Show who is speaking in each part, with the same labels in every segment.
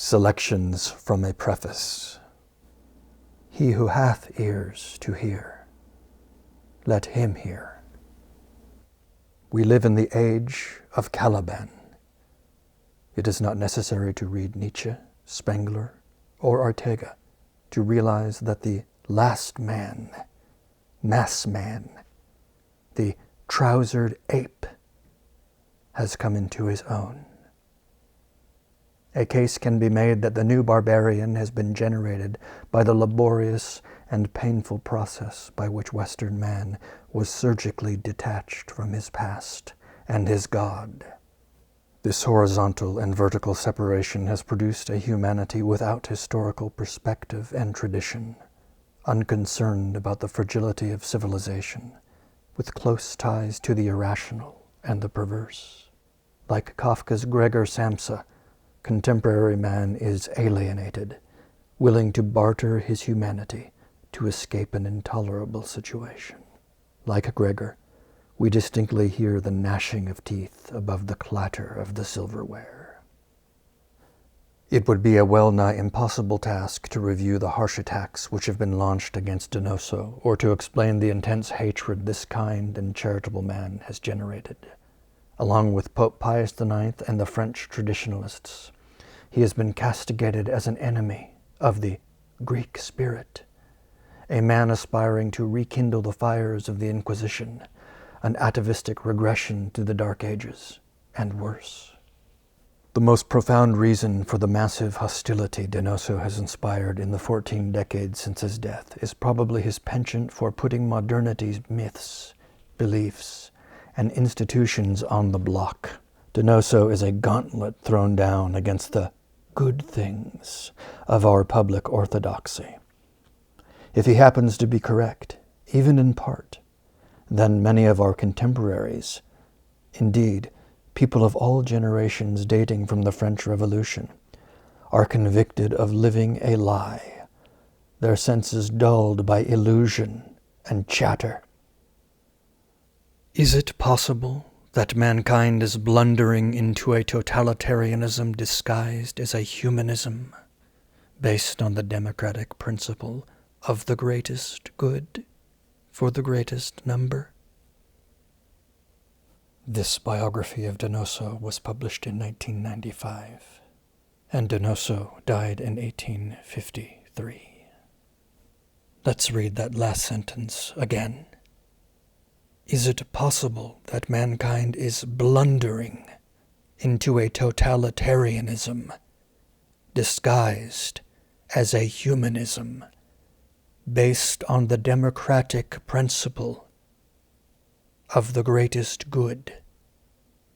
Speaker 1: Selections from a preface. He who hath ears to hear, let him hear. We live in the age of Caliban. It is not necessary to read Nietzsche, Spengler, or Ortega to realize that the last man, mass man, the trousered ape, has come into his own. A case can be made that the new barbarian has been generated by the laborious and painful process by which Western man was surgically detached from his past and his God. This horizontal and vertical separation has produced a humanity without historical perspective and tradition, unconcerned about the fragility of civilization, with close ties to the irrational and the perverse. Like Kafka's Gregor Samsa, contemporary man is alienated, willing to barter his humanity to escape an intolerable situation. Like Gregor, we distinctly hear the gnashing of teeth above the clatter of the silverware. It would be a well-nigh impossible task to review the harsh attacks which have been launched against Donoso, or to explain the intense hatred this kind and charitable man has generated. Along with Pope Pius IX and the French traditionalists, he has been castigated as an enemy of the Greek spirit, a man aspiring to rekindle the fires of the Inquisition, an atavistic regression to the Dark Ages, and worse. The most profound reason for the massive hostility Donoso has inspired in the 14 decades since his death is probably his penchant for putting modernity's myths, beliefs, and institutions on the block. Donoso is a gauntlet thrown down against the good things of our public orthodoxy. If he happens to be correct, even in part, then many of our contemporaries, indeed, people of all generations dating from the French Revolution, are convicted of living a lie, their senses dulled by illusion and chatter. Is it possible that mankind is blundering into a totalitarianism disguised as a humanism, based on the democratic principle of the greatest good for the greatest number? This biography of Donoso was published in 1995, and Donoso died in 1853. Let's read that last sentence again. Is it possible that mankind is blundering into a totalitarianism disguised as a humanism based on the democratic principle of the greatest good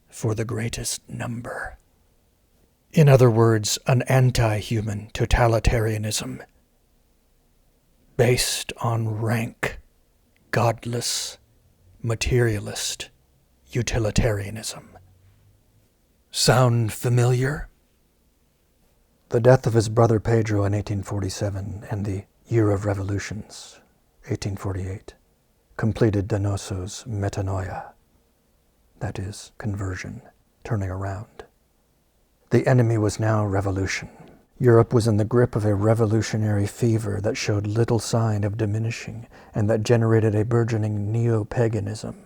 Speaker 1: for the greatest number? In other words, an anti-human totalitarianism based on rank, godless, materialist utilitarianism. Sound familiar? The death of his brother Pedro in 1847 and the Year of Revolutions, 1848, completed Donoso's metanoia, that is, conversion, turning around. The enemy was now revolution. Europe was in the grip of a revolutionary fever that showed little sign of diminishing and that generated a burgeoning neo-paganism.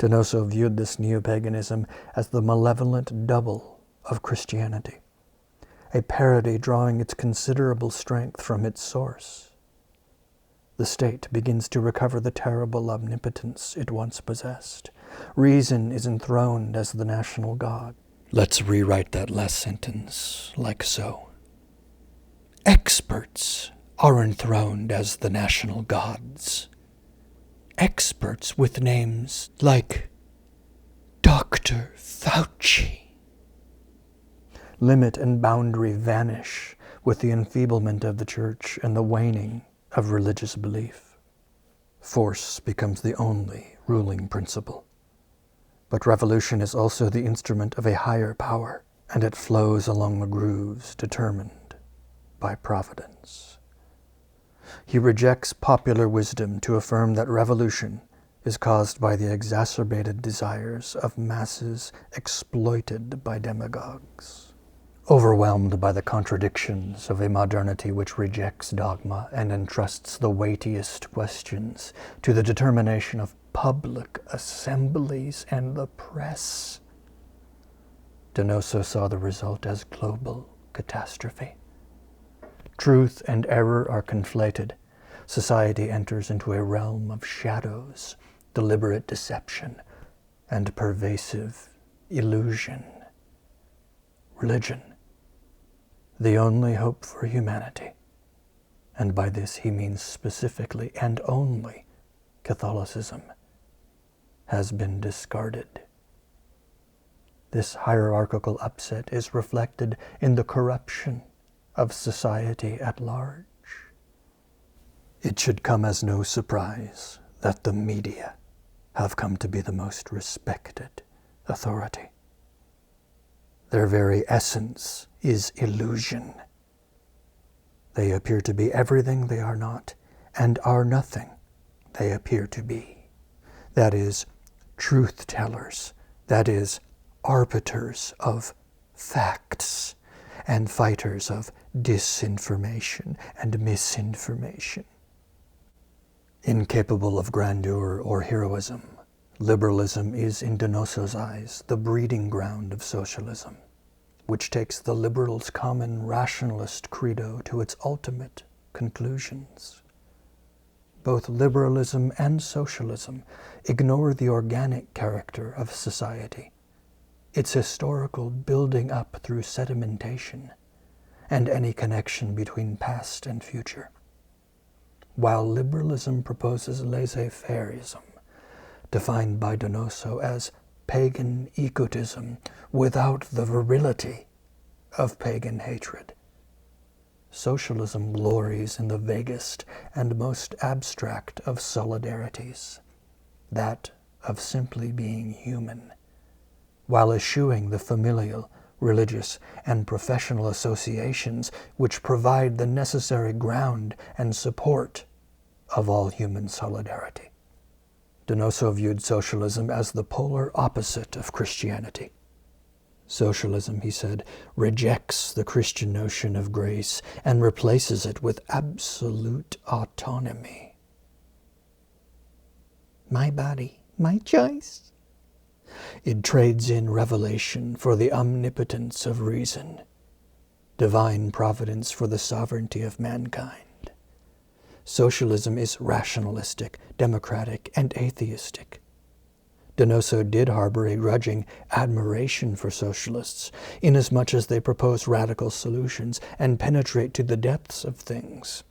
Speaker 1: Donoso viewed this neo-paganism as the malevolent double of Christianity, a parody drawing its considerable strength from its source. The state begins to recover the terrible omnipotence it once possessed. Reason is enthroned as the national god. Let's rewrite that last sentence like so. Experts are enthroned as the national gods. Experts with names like Dr. Fauci. Limit and boundary vanish with the enfeeblement of the church and the waning of religious belief. Force becomes the only ruling principle. But revolution is also the instrument of a higher power, and it flows along the grooves determined by providence. He rejects popular wisdom to affirm that revolution is caused by the exacerbated desires of masses exploited by demagogues. Overwhelmed by the contradictions of a modernity which rejects dogma and entrusts the weightiest questions to the determination of public assemblies and the press, Donoso saw the result as global catastrophe. Truth and error are conflated. Society enters into a realm of shadows, deliberate deception, and pervasive illusion. Religion, the only hope for humanity, and by this he means specifically and only Catholicism, has been discarded. This hierarchical upset is reflected in the corruption of society at large. It should come as no surprise that the media have come to be the most respected authority. Their very essence is illusion. They appear to be everything they are not, and are nothing they appear to be. That is, truth-tellers, that is, arbiters of facts, and fighters of disinformation and misinformation. Incapable of grandeur or heroism, liberalism is, in Donoso's eyes, the breeding ground of socialism, which takes the liberals' common rationalist credo to its ultimate conclusions. Both liberalism and socialism ignore the organic character of society, its historical building up through sedimentation, and any connection between past and future. While liberalism proposes laissez-faireism, defined by Donoso as pagan egotism without the virility of pagan hatred, socialism glories in the vaguest and most abstract of solidarities, that of simply being human, while eschewing the familial, religious, and professional associations which provide the necessary ground and support of all human solidarity. Donoso viewed socialism as the polar opposite of Christianity. Socialism, he said, rejects the Christian notion of grace and replaces it with absolute autonomy. My body, my choice. It trades in revelation for the omnipotence of reason, divine providence for the sovereignty of mankind. Socialism is rationalistic, democratic, and atheistic. Donoso did harbor a grudging admiration for socialists, inasmuch as they propose radical solutions and penetrate to the depths of things.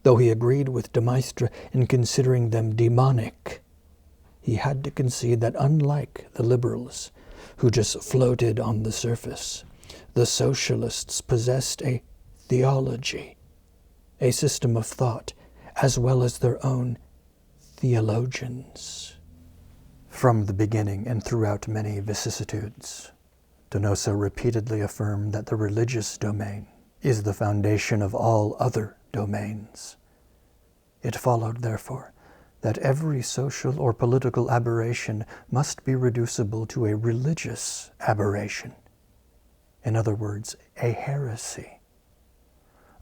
Speaker 1: Though he agreed with de Maistre in considering them demonic, he had to concede that unlike the liberals, who just floated on the surface, the socialists possessed a theology, a system of thought, as well as their own theologians. From the beginning and throughout many vicissitudes, Donoso repeatedly affirmed that the religious domain is the foundation of all other domains. It followed, therefore, that every social or political aberration must be reducible to a religious aberration. In other words, a heresy.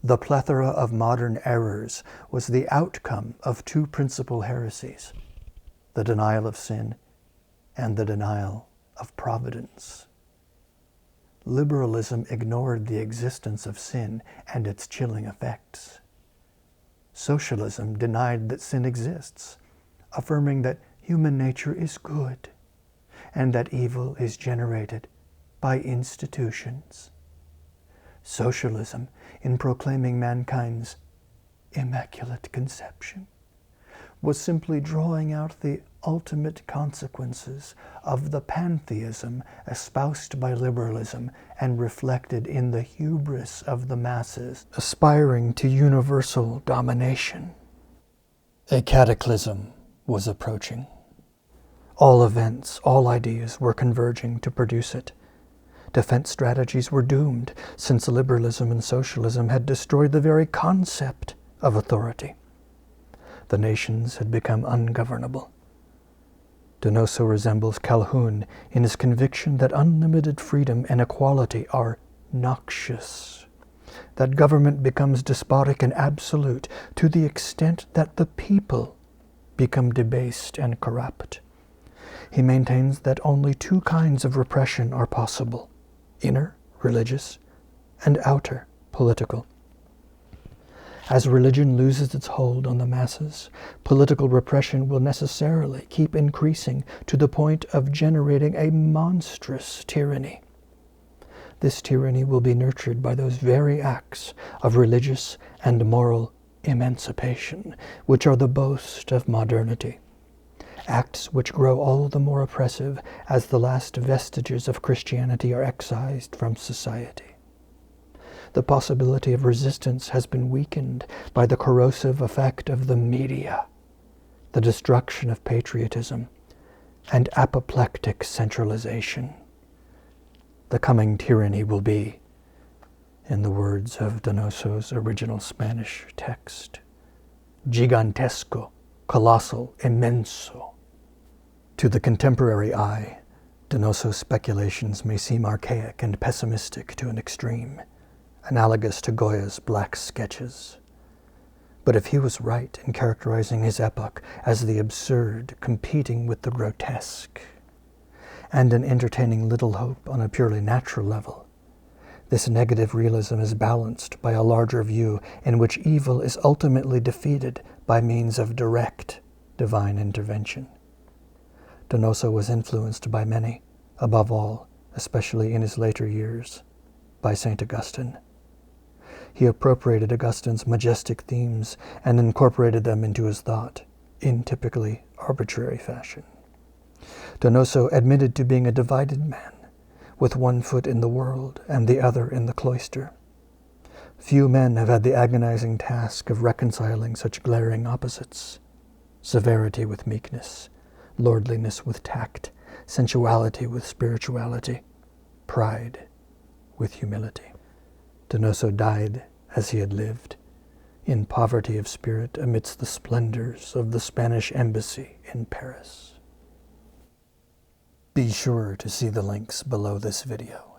Speaker 1: The plethora of modern errors was the outcome of two principal heresies, the denial of sin and the denial of providence. Liberalism ignored the existence of sin and its chilling effects. Socialism denied that sin exists, affirming that human nature is good and that evil is generated by institutions. Socialism, in proclaiming mankind's immaculate conception, was simply drawing out the ultimate consequences of the pantheism espoused by liberalism and reflected in the hubris of the masses aspiring to universal domination. A cataclysm was approaching. All events, all ideas were converging to produce it. Defense strategies were doomed, since liberalism and socialism had destroyed the very concept of authority. The nations had become ungovernable. Donoso resembles Calhoun in his conviction that unlimited freedom and equality are noxious, that government becomes despotic and absolute to the extent that the people become debased and corrupt. He maintains that only two kinds of repression are possible: inner, religious, and outer, political. As religion loses its hold on the masses, political repression will necessarily keep increasing to the point of generating a monstrous tyranny. This tyranny will be nurtured by those very acts of religious and moral emancipation which are the boast of modernity, acts which grow all the more oppressive as the last vestiges of Christianity are excised from society. The possibility of resistance has been weakened by the corrosive effect of the media, the destruction of patriotism, and apoplectic centralization. The coming tyranny will be, in the words of Donoso's original Spanish text, gigantesco, colossal, inmenso. To the contemporary eye, Donoso's speculations may seem archaic and pessimistic to an extreme, analogous to Goya's black sketches. But if he was right in characterizing his epoch as the absurd competing with the grotesque, and in entertaining little hope on a purely natural level, this negative realism is balanced by a larger view in which evil is ultimately defeated by means of direct divine intervention. Donoso was influenced by many, above all, especially in his later years, by St. Augustine. He appropriated Augustine's majestic themes and incorporated them into his thought, in typically arbitrary fashion. Donoso admitted to being a divided man, with one foot in the world and the other in the cloister. Few men have had the agonizing task of reconciling such glaring opposites: severity with meekness, lordliness with tact, sensuality with spirituality, pride with humility. Donoso died as he had lived, in poverty of spirit amidst the splendors of the Spanish embassy in Paris. Be sure to see the links below this video.